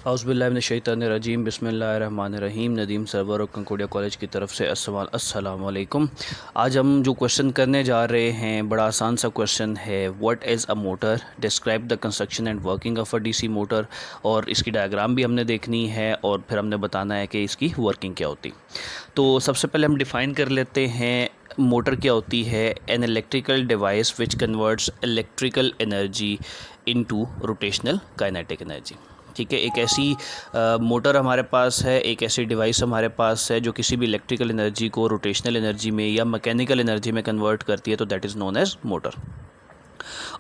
औज़ुबिल्लाहि बिस्मिल्लाहिर्रहमानिर्रहीम। नदीम सरवर और कंकोडिया कॉलेज की तरफ से अस्सलाम वालेकुम। आज हम जो क्वेश्चन करने जा रहे हैं बड़ा आसान सा क्वेश्चन है। What is a motor, describe the construction and working of a DC motor. और इसकी डायग्राम भी हमने देखनी है और फिर हमने बताना है कि इसकी वर्किंग क्या होती। तो सबसे पहले हम डिफ़ाइन कर लेते हैं मोटर क्या होती है। An electrical device which converts electrical energy into rotational kinetic energy. ठीक है, एक ऐसी मोटर हमारे पास है, एक ऐसी डिवाइस हमारे पास है जो किसी भी इलेक्ट्रिकल एनर्जी को रोटेशनल एनर्जी में या मैकेनिकल एनर्जी में कन्वर्ट करती है, तो that is known as motor.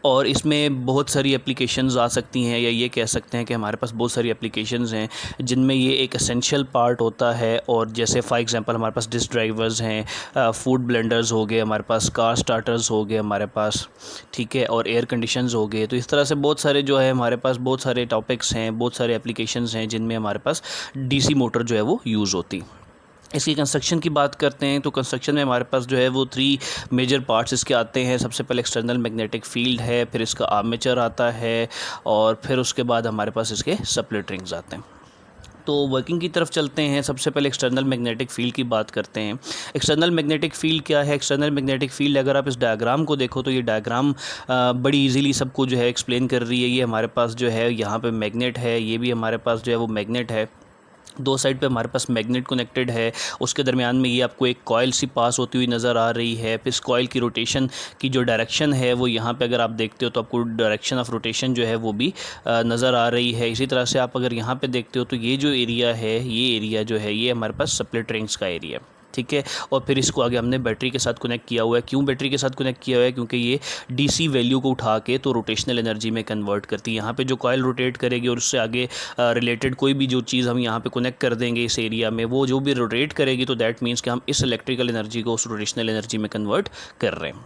और इसमें बहुत सारी एप्लीकेशंस आ सकती हैं, या ये कह सकते हैं कि हमारे पास बहुत सारी एप्लीकेशंस हैं जिनमें ये एक एसेंशियल पार्ट होता है। और जैसे फॉर एग्जांपल हमारे पास डिस्क ड्राइवर्स हैं, फूड ब्लेंडर्स हो गए, हमारे पास कार स्टार्टर्स हो गए हमारे पास, ठीक है, और एयर कंडीशंस हो गए। तो इस तरह से बहुत सारे जो है हमारे पास बहुत सारे टॉपिक्स हैं, बहुत सारे एप्लीकेशंस हैं जिनमें हमारे पास डीसी मोटर जो है वो यूज़ होती। इसकी कंस्ट्रक्शन की बात करते हैं तो कंस्ट्रक्शन में हमारे पास जो है वो 3 मेजर पार्ट्स इसके आते हैं। सबसे पहले एक्सटर्नल मैग्नेटिक फील्ड है, फिर इसका आर्मेचर आता है, और फिर उसके बाद हमारे पास इसके स्प्लिट रिंग्स आते हैं। तो वर्किंग की तरफ चलते हैं। सबसे पहले एक्सटर्नल मैग्नेटिक फील्ड की बात करते हैं। एक्सटर्नल मैग्नेटिक फील्ड क्या है? एक्सटर्नल मैग्नेटिक फील्ड, अगर आप इस डायग्राम को देखो तो ये डायग्राम बड़ी इजीली सबको जो है एक्सप्लेन कर रही है। ये हमारे पास जो है यहाँ पे मैग्नेट है, ये भी हमारे पास जो है वो मैग्नेट है। दो साइड पे हमारे पास मैग्नेट कनेक्टेड है, उसके दरमियान में ये आपको एक कॉइल सी पास होती हुई नज़र आ रही है। फिर इस कॉइल की रोटेशन की जो डायरेक्शन है वो यहाँ पे अगर आप देखते हो तो आपको डायरेक्शन ऑफ रोटेशन जो है वो भी नज़र आ रही है। इसी तरह से आप अगर यहाँ पे देखते हो तो ये जो एरिया है, ये एरिया जो है ये हमारे पास स्प्लिट रिंग्स का एरिया, ठीक है। और फिर इसको आगे हमने बैटरी के साथ कनेक्ट किया हुआ है। क्यों बैटरी के साथ कनेक्ट किया हुआ है? क्योंकि ये डीसी वैल्यू को उठा के तो रोटेशनल एनर्जी में कन्वर्ट करती है। यहाँ पे जो कॉइल रोटेट करेगी और उससे आगे रिलेटेड कोई भी जो चीज़ हम यहाँ पे कनेक्ट कर देंगे इस एरिया में, वो जो भी रोटेट करेगी तो दैट मीन्स कि हम इस इलेक्ट्रिकल एनर्जी को उस रोटेशनल एनर्जी में कन्वर्ट कर रहे हैं,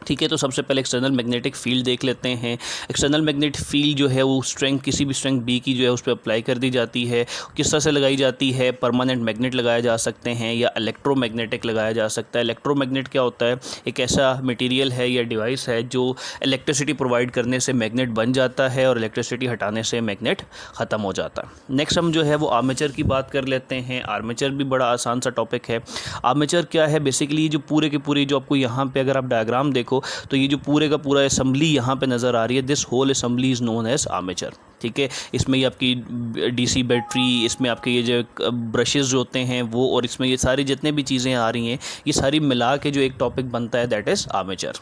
ठीक है। तो सबसे पहले एक्सटर्नल मैग्नेटिक फील्ड देख लेते हैं। एक्सटर्नल मैग्नेटिक फील्ड जो है वो स्ट्रेंथ, किसी भी स्ट्रेंथ बी की जो है उस पर अप्लाई कर दी जाती है। किस तरह से लगाई जाती है? परमानेंट मैग्नेट लगाया जा सकते हैं या इलेक्ट्रोमैग्नेटिक लगाया जा सकता है। इलेक्ट्रोमैग्नेट क्या होता है? एक ऐसा मटेरियल है या डिवाइस है जो इलेक्ट्रिसिटी प्रोवाइड करने से मैग्नेट बन जाता है और इलेक्ट्रिसिटी हटाने से मैग्नेट ख़त्म हो जाता है। नेक्स्ट हम जो है वो आर्मेचर की बात कर लेते हैं। आर्मेचर भी बड़ा आसान सा टॉपिक है। आर्मेचर क्या है? बेसिकली जो पूरे के पूरे जो आपको यहाँ पे अगर आप डायग्राम देखो तो ये जो पूरे का पूरा असेंबली यहाँ पे नज़र आ रही है, this whole assembly is known as armature, ठीक है। इसमें ये आपकी डीसी बैटरी, इसमें आपके ये जो ब्रशेज़ जो होते हैं वो, और इसमें ये सारी जितने भी चीज़ें आ रही हैं ये सारी मिला के जो एक टॉपिक बनता है दैट इज़ आर्मेचर,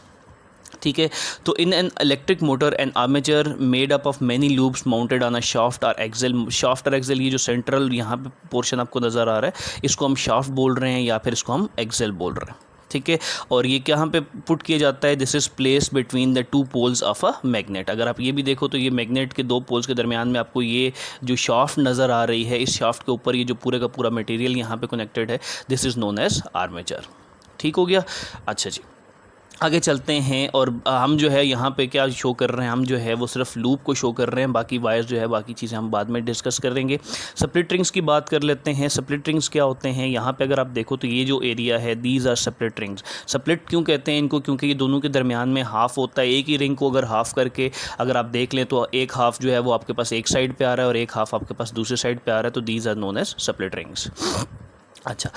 ठीक है। तो in an electric motor and armature made up of many loops mounted on a shaft और एक्सेल। शाफ्ट और एक्सेल, ये जो सेंट्रल यहाँ पे पोर्शन आपको नज़र आ रहा है इसको हम शाफ्ट बोल रहे हैं या फिर इसको हम एक्सेल बोल रहे हैं, ठीक है। और ये कहाँ पे पुट किया जाता है? This is place between the 2 poles of a magnet. अगर आप ये भी देखो तो ये मैग्नेट के 2 पोल्स के दरमियान में आपको ये जो शाफ्ट नज़र आ रही है, इस शाफ्ट के ऊपर ये जो पूरे का पूरा मटेरियल यहाँ पे कनेक्टेड है, this is known as armature, ठीक हो गया। अच्छा जी, आगे चलते हैं। और हम जो है यहाँ पे क्या शो कर रहे हैं? हम जो है वो सिर्फ लूप को शो कर रहे हैं, बाकी वायर्स जो है बाकी चीज़ें हम बाद में डिस्कस करेंगे। स्प्लिट रिंग्स की बात कर लेते हैं। स्प्लिट रिंग्स क्या होते हैं? यहाँ पे अगर आप देखो तो ये जो एरिया है, these are split rings. Split क्यों कहते हैं इनको? क्योंकि ये दोनों के दरमियान में हाफ होता है। एक ही रिंग को अगर हाफ करके अगर आप देख लें तो एक हाफ जो है वो आपके पास एक साइड पर आ रहा है और एक हाफ आपके पास दूसरे साइड पर आ रहा है, तो these are known as split rings. अच्छा,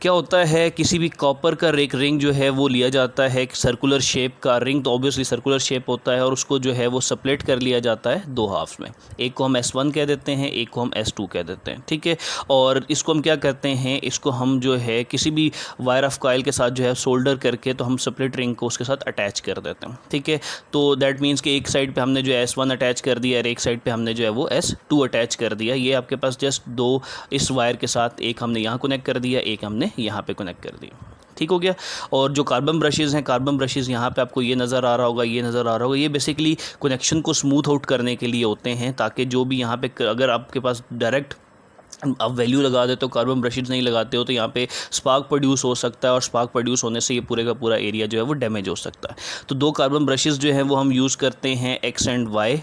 क्या होता है? किसी भी कॉपर का एक रिंग जो है वो लिया जाता है, एक सर्कुलर शेप का रिंग, तो ऑब्वियसली सर्कुलर शेप होता है, और उसको जो है वो स्प्लिट कर लिया जाता है 2 हाफ्स में। एक को हम S1 कह देते हैं, एक को हम S2 कह देते हैं, ठीक है। और इसको हम क्या करते हैं? इसको हम जो है किसी भी वायर ऑफ कॉइल के साथ जो है सोल्डर करके तो हम स्प्लिट रिंग को उसके साथ अटैच कर देते हैं, ठीक है। तो दैट मीन्स कि एक साइड पे हमने जो है S1 अटैच कर दिया और एक साइड पे हमने जो है वो S2 अटैच कर दिया। ये आपके पास जस्ट 2 इस वायर के साथ, एक हमने यहाँ कनेक्ट कर दिया, एक हमने यहाँ पे कनेक्ट कर दिया, ठीक हो गया। और जो कार्बन ब्रशेज़ हैं, कार्बन ब्रशेज़ यहाँ पे आपको ये नज़र आ रहा होगा, ये नज़र आ रहा होगा, ये बेसिकली कनेक्शन को स्मूथ आउट करने के लिए होते हैं, ताकि जो भी यहाँ पे अगर आपके पास डायरेक्ट आप वैल्यू लगा देते हो, कार्बन ब्रशेज़ नहीं लगाते हो, तो यहाँ पे स्पार्क प्रोड्यूस हो सकता है, और स्पार्क प्रोड्यूस होने से ये पूरे का पूरा एरिया जो है वो डैमेज हो सकता है। तो 2 कार्बन ब्रशेज़ जो हैं वो हम यूज़ करते हैं, X एंड Y,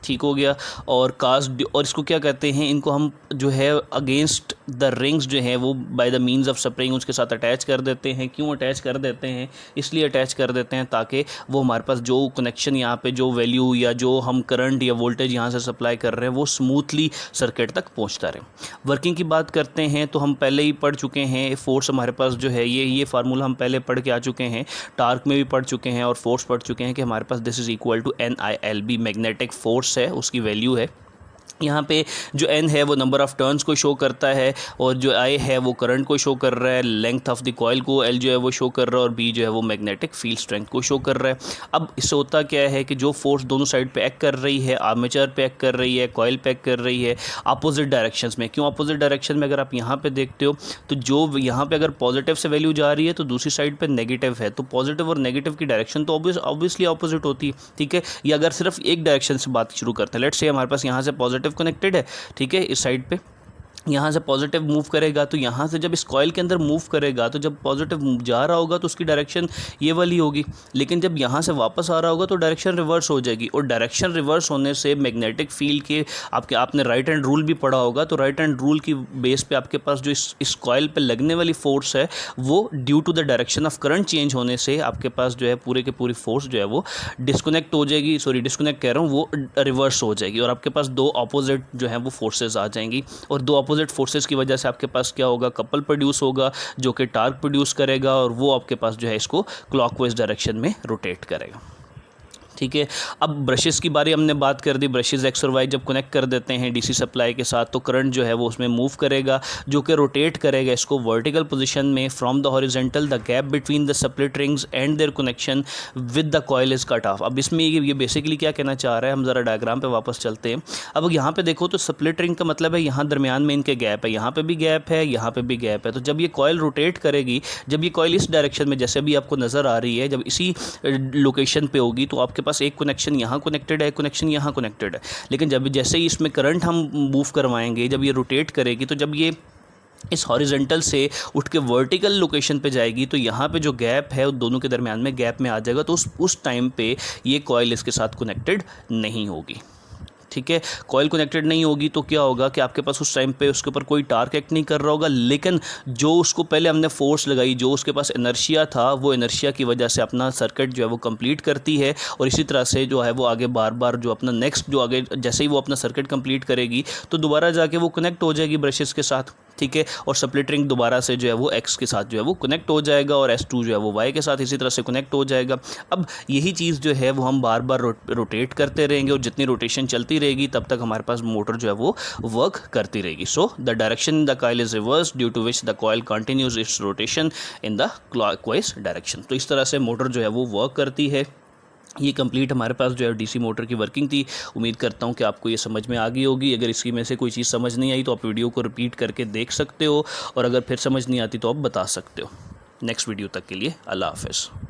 ठीक हो गया। और कास्ट, और इसको क्या कहते हैं? इनको हम जो है अगेंस्ट द रिंग्स जो है वो by the means of spring उसके साथ अटैच कर देते हैं। क्यों अटैच कर देते हैं? इसलिए अटैच कर देते हैं ताकि वो हमारे पास जो कनेक्शन यहाँ पे जो वैल्यू या जो हम करंट या वोल्टेज यहाँ से सप्लाई कर रहे हैं वो स्मूथली सर्किट तक पहुँचता रहे। वर्किंग की बात करते हैं तो हम पहले ही पढ़ चुके हैं, फोर्स हमारे पास जो है ये फार्मूला हम पहले पढ़ के आ चुके हैं, टार्क में भी पढ़ चुके हैं और फोर्स पढ़ चुके हैं कि हमारे पास this is equal to NILB, magnetic force है, उसकी वैल्यू है। यहाँ पे जो n है वो नंबर ऑफ़ टर्न्स को शो करता है और जो I है वो करंट को शो कर रहा है, लेंथ ऑफ द कॉइल को L जो है वो शो कर रहा है और B जो है वो मैग्नेटिक फील्ड स्ट्रेंथ को शो कर रहा है। अब इससे होता क्या है कि जो फोर्स दोनों साइड पे एक्ट कर रही है, आर्मेचर पे एक्ट कर रही है, कॉइल पे एक्ट कर रही है, अपोजिट डायरेक्शंस में। क्यों अपोजिट डायरेक्शन में? अगर आप यहाँ पर देखते हो तो जो यहाँ पर अगर पॉजिटिव से वैल्यू जा रही है तो दूसरी साइड पर नेगेटिव है, तो पॉजिटिव और नेगेटिव की डायरेक्शन तो ऑब्वियसली अपोजिट होती है, ठीक है। या अगर सिर्फ एक डायरेक्शन से बात शुरू करते हैं, लेट्स से हमारे पास यहाँ से पॉजिटिव कनेक्टेड है, ठीक है, इस साइड पे यहाँ से पॉजिटिव मूव करेगा तो यहाँ से जब इस कॉइल के अंदर मूव करेगा तो जब पॉजिटिव जा रहा होगा तो उसकी डायरेक्शन ये वाली होगी, लेकिन जब यहाँ से वापस आ रहा होगा तो डायरेक्शन रिवर्स हो जाएगी। और डायरेक्शन रिवर्स होने से मैग्नेटिक फील्ड के आपने राइट हैंड रूल भी पढ़ा होगा, तो राइट हैंड रूल की बेस पे आपके पास जो इस कॉइल पे लगने वाली फोर्स है वो due to the direction of current change होने से आपके पास जो है पूरे के पूरी फोर्स जो है वो डिस्कनेक्ट हो जाएगी, डिस्कनेक्ट कह रहा हूँ, वो रिवर्स हो जाएगी और आपके पास दो अपोजिट जो है वो फोर्सेज आ जाएंगी। और दो अपोजिट फोर्सेस की वजह से आपके पास क्या होगा? कपल प्रोड्यूस होगा जो कि टार्क प्रोड्यूस करेगा और वो आपके पास जो है इसको क्लॉकवाइज डायरेक्शन में रोटेट करेगा, ठीक है। अब ब्रशेस की बारे हमने बात कर दी। ब्रशेस एक्स और वाई जब कनेक्ट कर देते हैं डीसी सप्लाई के साथ तो करंट जो है वो उसमें मूव करेगा जो कि रोटेट करेगा इसको वर्टिकल पोजीशन में from the horizontal. The gap between the split rings and there connection with the coil is cut off. अब इसमें ये बेसिकली क्या कहना चाह रहा है, हम ज़रा डायग्राम पे वापस चलते हैं। अब यहाँ पे देखो तो स्प्लिट रिंग का मतलब है यहाँ दरमियान में इनके गैप है, यहाँ पे भी गैप है, यहाँ पे भी गैप है। तो जब ये कॉइल रोटेट करेगी, जब ये कॉइल इस डायरेक्शन में जैसे भी आपको नज़र आ रही है, जब इसी लोकेशन पे होगी तो आपके पास एक कनेक्शन यहाँ कनेक्टेड है, कनेक्शन यहाँ कनेक्टेड है। लेकिन जब जैसे ही इसमें करंट हम मूव करवाएंगे, जब ये रोटेट करेगी तो जब ये इस हॉरिजॉन्टल से उठ के वर्टिकल लोकेशन पे जाएगी तो यहाँ पे जो गैप है उन दोनों के दरमियान में गैप में आ जाएगा। तो उस टाइम पे ये कॉइल इसके साथ कनेक्टेड नहीं होगी, ठीक है। कॉइल कनेक्टेड नहीं होगी तो क्या होगा कि आपके पास उस टाइम पे उसके ऊपर कोई टार्क एक्ट नहीं कर रहा होगा, लेकिन जो उसको पहले हमने फोर्स लगाई, जो उसके पास इनर्शिया था, वो इनर्शिया की वजह से अपना सर्किट जो है वो कंप्लीट करती है। और इसी तरह से जो है वो आगे बार बार जो अपना नेक्स्ट जो आगे जैसे ही वो अपना सर्किट कंप्लीट करेगी तो दोबारा जाके वो कनेक्ट हो जाएगी ब्रशेस के साथ, ठीक है। और स्प्लिट रिंग दोबारा से जो है वो एक्स के साथ जो है वो कनेक्ट हो जाएगा और S2 जो है वो वाई के साथ इसी तरह से कनेक्ट हो जाएगा। अब यही चीज़ जो है वो हम बार बार रोटेट करते रहेंगे और जितनी रोटेशन चलती रहेगी तब तक हमारे पास मोटर जो है वो वर्क करती रहेगी। So the direction in the coil is reverse due to which the coil continues its rotation in the clockwise direction. तो इस तरह से मोटर जो है वो वर्क करती है। ये कंप्लीट हमारे पास जो है डीसी मोटर की वर्किंग थी। उम्मीद करता हूँ कि आपको ये समझ में आ गई होगी। अगर इसकी में से कोई चीज़ समझ नहीं आई तो आप वीडियो को रिपीट करके देख सकते हो और अगर फिर समझ नहीं आती तो आप बता सकते हो। नेक्स्ट वीडियो तक के लिए अल्लाह हाफ़िज़।